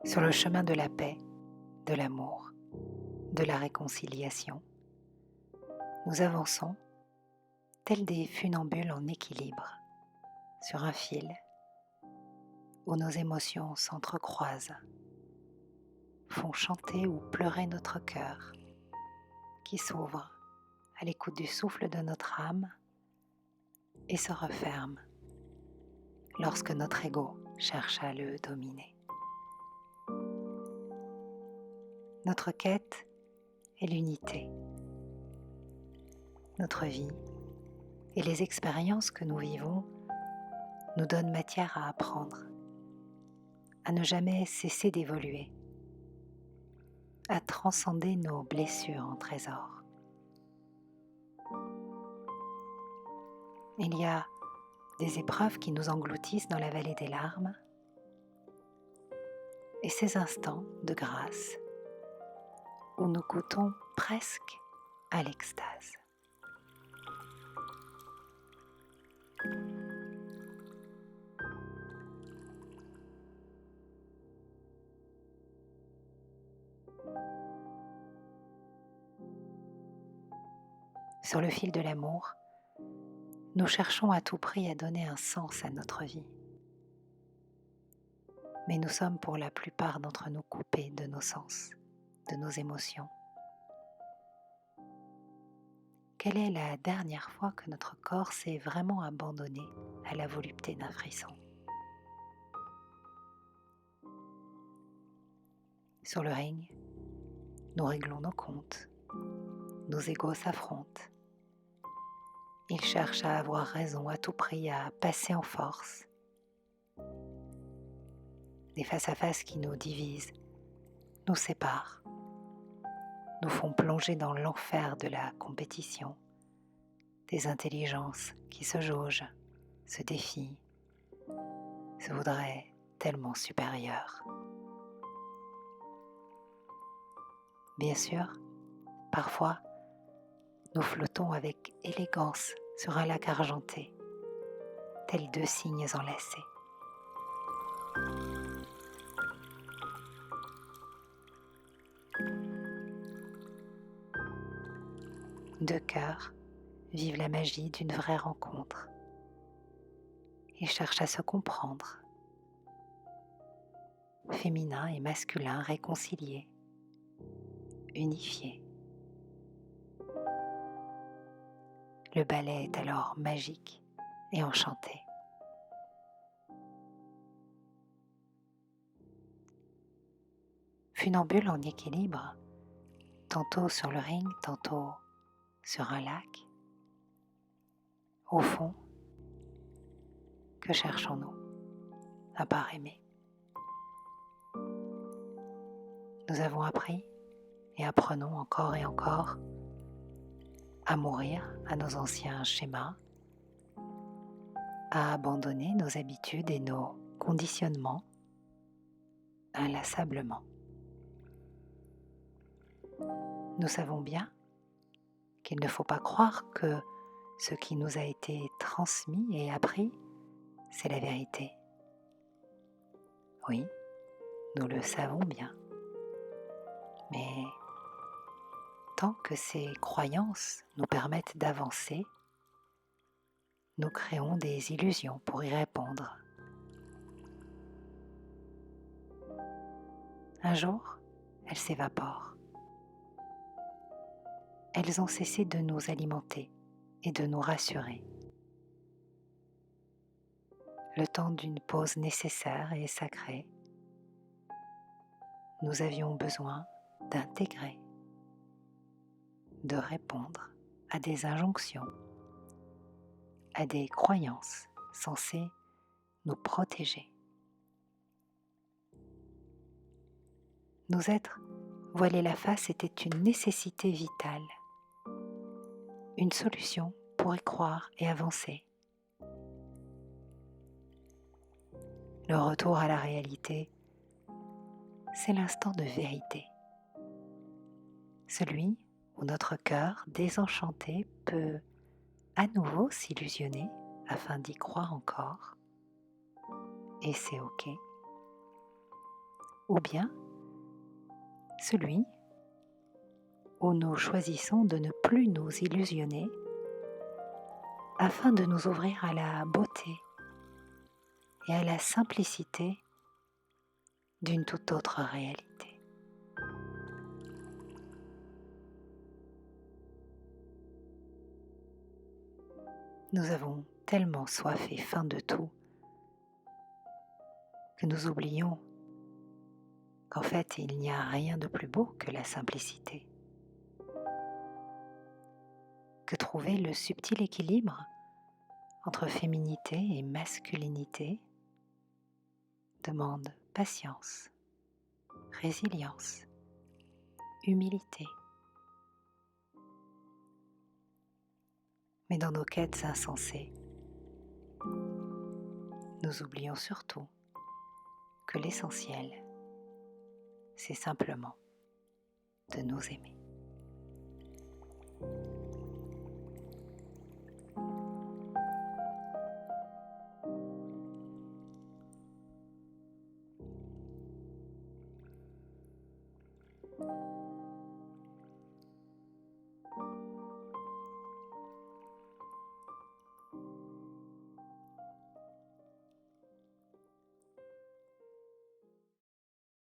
sur le chemin de la paix, de l'amour, de la réconciliation. Nous avançons tels des funambules en équilibre sur un fil où nos émotions s'entrecroisent, font chanter ou pleurer notre cœur qui s'ouvre à l'écoute du souffle de notre âme et se referme lorsque notre ego cherche à le dominer. Notre quête est l'unité. Notre vie et les expériences que nous vivons nous donnent matière à apprendre, à ne jamais cesser d'évoluer, à transcender nos blessures en trésor. Il y a des épreuves qui nous engloutissent dans la vallée des larmes et ces instants de grâce où nous goûtons presque à l'extase. Sur le fil de l'amour, nous cherchons à tout prix à donner un sens à notre vie. Mais nous sommes pour la plupart d'entre nous coupés de nos sens, de nos émotions. Quelle est la dernière fois que notre corps s'est vraiment abandonné à la volupté d'un frisson? Sur le ring, nous réglons nos comptes, nos égos s'affrontent. Ils cherchent à avoir raison à tout prix, à passer en force. Des face-à-face qui nous divisent, nous séparent, nous font plonger dans l'enfer de la compétition, des intelligences qui se jaugent, se défient, se voudraient tellement supérieures. Bien sûr, parfois, nous flottons avec élégance sur un lac argenté, tels deux cygnes enlacés. Deux cœurs vivent la magie d'une vraie rencontre. Ils cherchent à se comprendre, féminin et masculin réconciliés, unifiés. Le ballet est alors magique et enchanté. Funambule en équilibre, tantôt sur le ring, tantôt sur un lac. Au fond, que cherchons-nous à part aimer? Nous avons appris et apprenons encore et encore à mourir à nos anciens schémas, à abandonner nos habitudes et nos conditionnements inlassablement. Nous savons bien qu'il ne faut pas croire que ce qui nous a été transmis et appris, c'est la vérité. Oui, nous le savons bien. Mais tant que ces croyances nous permettent d'avancer, nous créons des illusions pour y répondre. Un jour, elles s'évaporent. Elles ont cessé de nous alimenter et de nous rassurer. Le temps d'une pause nécessaire et sacrée, nous avions besoin d'intégrer, de répondre à des injonctions, à des croyances censées nous protéger. Nous être voiler la face était une nécessité vitale, une solution pour y croire et avancer. Le retour à la réalité, c'est l'instant de vérité, celui où notre cœur désenchanté peut à nouveau s'illusionner afin d'y croire encore, et c'est ok. ou bien celui où nous choisissons de ne plus nous illusionner afin de nous ouvrir à la beauté et à la simplicité d'une toute autre réalité. Nous avons tellement soif et faim de tout que nous oublions qu'en fait il n'y a rien de plus beau que la simplicité, que trouver le subtil équilibre entre féminité et masculinité demande patience, résilience, humilité. Mais dans nos quêtes insensées, nous oublions surtout que l'essentiel, c'est simplement de nous aimer.